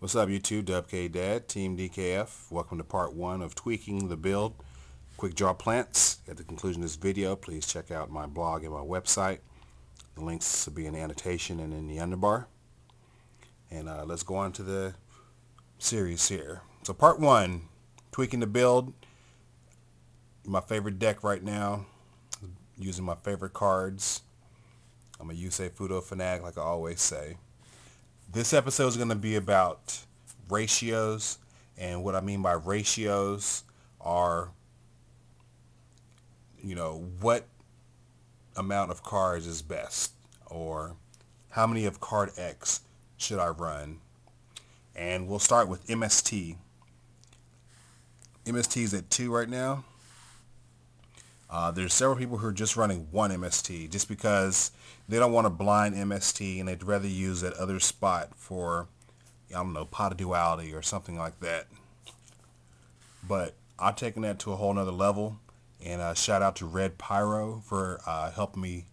What's up, YouTube? WK Dad, Team DKF. Welcome to part 1 of tweaking the build Quickdraw plants. At the conclusion of this video, please check out my blog and my website. The links will be in the annotation and in the underbar. And let's go on to the series here. So part 1, tweaking the build. My favorite deck right now, using my favorite cards. I'm a Yusei Fudo fanatic, like I always say. This episode is going to be about ratios, and what I mean by ratios are, what amount of cards is best, or how many of card X should I run. And we'll start with MST. MST is at 2 right now. There's several people who are just running one MST just because they don't want to blind MST and they'd rather use that other spot for, I don't know, pot of duality or something like that. But I've taken that to a whole nother level, and shout out to Red Pyro for helping me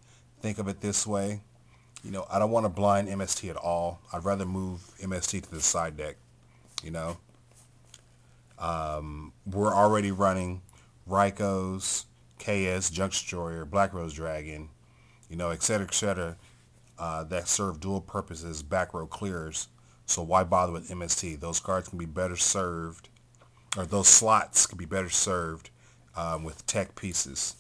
think of it this way. I don't want to blind MST at all. I'd rather move MST to the side deck. We're already running Raikou, KS, Junk Destroyer, Black Rose Dragon, etc., that serve dual purposes, back row clears. So why bother with MST? Those cards can be better served, or those slots can be better served with tech pieces,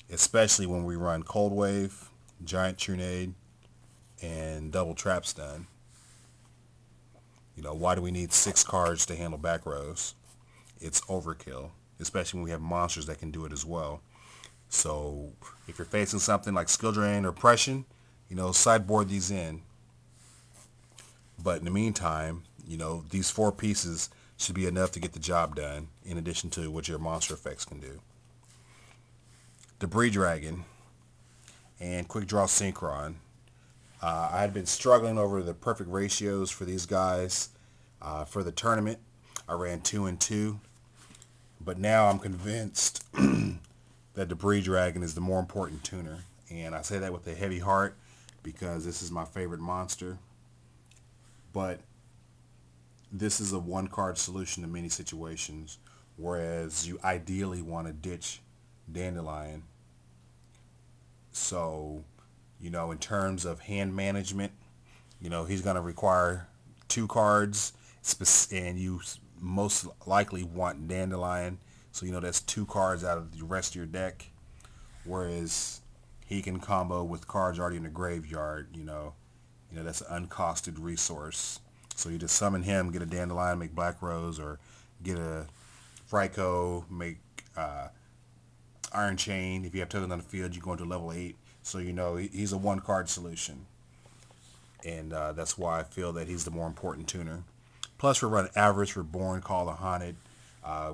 especially when we run Cold Wave, Giant Trunade, and Double Trap Stun. Why do we need 6 cards to handle back rows? It's overkill, especially when we have monsters that can do it as well. So if you're facing something like Skill Drain or Oppression, sideboard these in. But in the meantime, these 4 pieces should be enough to get the job done, in addition to what your monster effects can do. Debris Dragon and Quickdraw Synchron. I had been struggling over the perfect ratios for these guys for the tournament. I ran 2 and 2. But now I'm convinced that Debris Dragon is the more important tuner. And I say that with a heavy heart because this is my favorite monster. But this is a one-card solution to many situations, whereas you ideally want to ditch Dandelion. So, in terms of hand management, he's going to require 2 cards, and you most likely want Dandelion, so that's 2 cards out of the rest of your deck, whereas he can combo with cards already in the graveyard. That's an uncosted resource, so you just summon him, get a Dandelion, make Black Rose, or get a Raikou, make Iron Chain. If you have tokens on the field, you go into level 8, so he's a 1-card solution, and that's why I feel that he's the more important tuner. Plus, we're running Avarice, Reborn, Call the Haunted.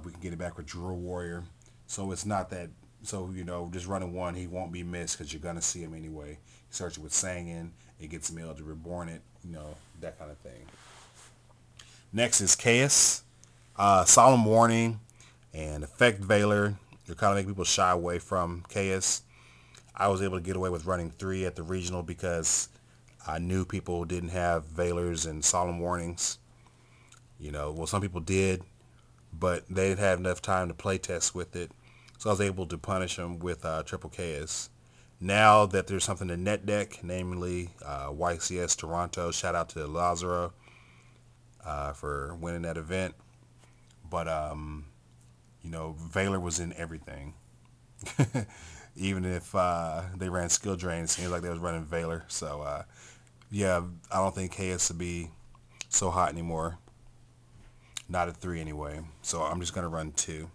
We can get it back with Drill Warrior. So it's not that, just running 1, he won't be missed because you're going to see him anyway. You search it with Sangin, it gets mailed to Reborn it, that kind of thing. Next is Chaos, Solemn Warning, and Effect Veiler. They're kind of making people shy away from Chaos. I was able to get away with running 3 at the regional because I knew people didn't have Veilers and Solemn Warnings. Some people did, but they didn't have enough time to play test with it, so I was able to punish them with Triple KS. Now that there's something to net deck, namely YCS Toronto, shout out to Lazaro for winning that event. But Veiler was in everything. Even if they ran Skill Drain, it seems like they was running Veiler. So yeah, I don't think KS would be so hot anymore. Not at 3 anyway. So I'm just going to run 2.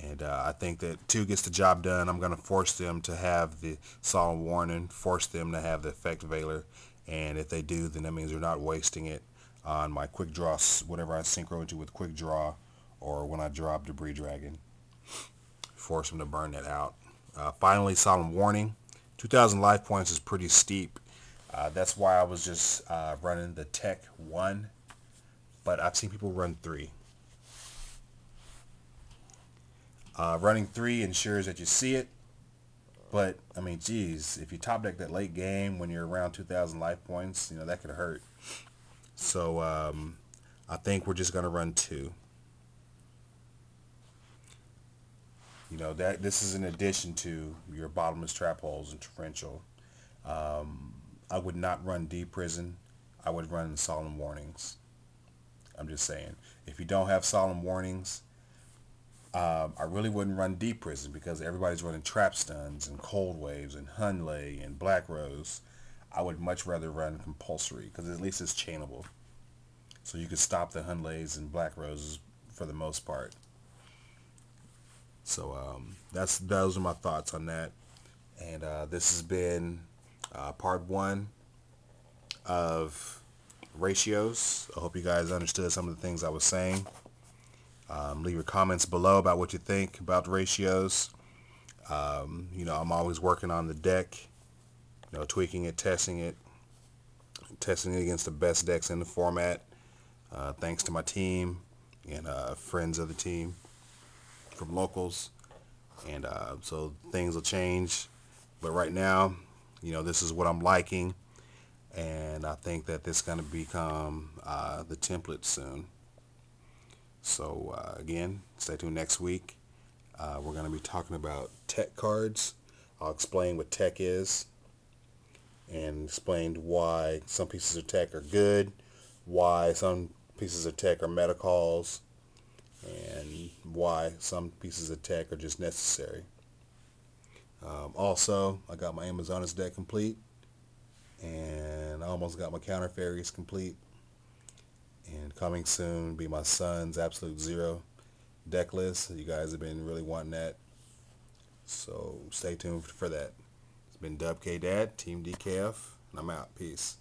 And I think that 2 gets the job done. I'm going to force them to have the Solemn Warning, force them to have the Effect Veiler. And if they do, then that means they're not wasting it on my Quick Draw, whatever I synchro into with Quick Draw, or when I drop Debris Dragon. Force them to burn that out. Finally, Solemn Warning. 2,000 life points is pretty steep. That's why I was just running the Tech 1. But I've seen people run 3. Running 3 ensures that you see it, But I mean, geez, if you top deck that late game when you're around 2,000 life points, that could hurt. So I think we're just gonna run two. That this is in addition to your bottomless trap holes and torrential. I would not run deep prison. I would run solemn warnings. I'm just saying. If you don't have solemn warnings, I really wouldn't run deep prison because everybody's running trap stuns and cold waves and Hunley and black rose. I would much rather run compulsory because at least it's chainable. So you can stop the Hunleys and black roses for the most part. So those are my thoughts on that. And this has been part one of ratios. I hope you guys understood some of the things I was saying. Leave your comments below about what you think about ratios. I'm always working on the deck, tweaking it, testing it against the best decks in the format. Thanks to my team and friends of the team from locals. And so things will change. But right now, this is what I'm liking. And I think that this is going to become the template soon. So again, stay tuned next week. We're going to be talking about tech cards. I'll explain what tech is and explain why some pieces of tech are good, why some pieces of tech are meta calls, and why some pieces of tech are just necessary. Also, I got my Amazonas deck complete, and I almost got my counter fairies complete. And coming soon be my son's Absolute Zero deck list. You guys have been really wanting that, so stay tuned for that. It's been Dub K Dad, Team DKF, and I'm out. Peace.